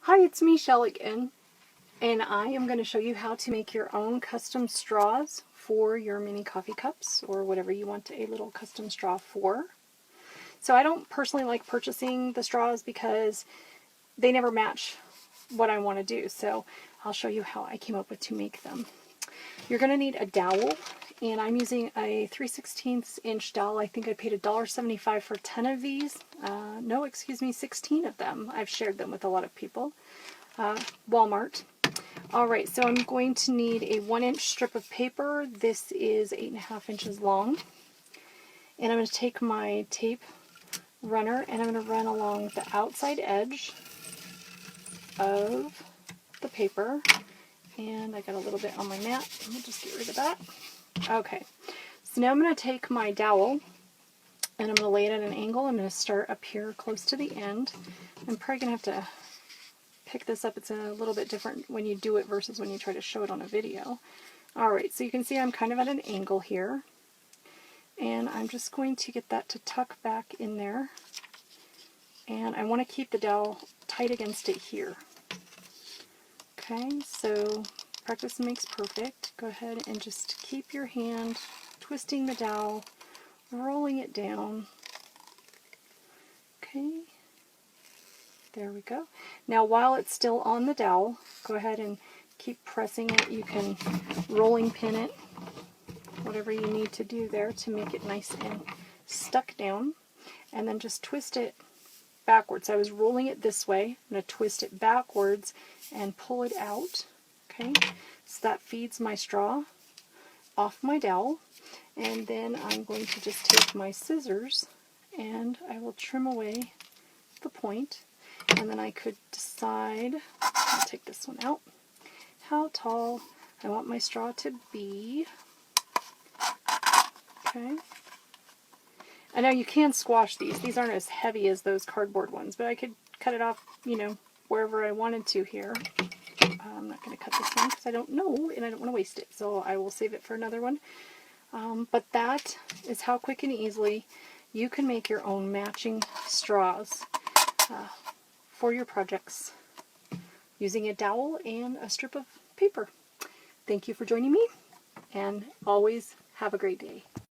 Hi, it's Mechele again, and I am going to show you how to make your own custom straws for your mini coffee cups or whatever you want a little custom straw for. So I don't personally like purchasing the straws because they never match what I want to do. So I'll show you how I came up with to make them. You're going to need a dowel, and I'm using a 3/16 inch dowel. I think I paid $1.75 for 10 of these. No, excuse me, 16 of them. I've shared them with a lot of people. Walmart. Alright, so I'm going to need a 1-inch strip of paper. This is 8.5 inches long. And I'm going to take my tape runner and I'm going to run along the outside edge of the paper. And I got a little bit on my mat. We'll just get rid of that. Okay, so now I'm going to take my dowel and I'm going to lay it at an angle. I'm going to start up here close to the end. I'm probably going to have to pick this up. It's a little bit different when you do it versus when you try to show it on a video. Alright, so you can see I'm kind of at an angle here. And I'm just going to get that to tuck back in there. And I want to keep the dowel tight against it here. Okay, so practice makes perfect. Go ahead and just keep your hand twisting the dowel, rolling it down. Okay, there we go. Now while it's still on the dowel, go ahead and keep pressing it. You can rolling pin it, whatever you need to do there to make it nice and stuck down. And then just twist it backwards. I was rolling it this way. I'm going to twist it backwards and pull it out. Okay, so that feeds my straw off my dowel. And then I'm going to just take my scissors and I will trim away the point. And then I could decide, I'll take this one out, how tall I want my straw to be. Okay. I know you can squash these. These aren't as heavy as those cardboard ones, but I could cut it off, you know, wherever I wanted to here. I'm not going to cut this one because I don't know and I don't want to waste it, so I will save it for another one. But that is how quick and easily you can make your own matching straws for your projects using a dowel and a strip of paper. Thank you for joining me, and always have a great day.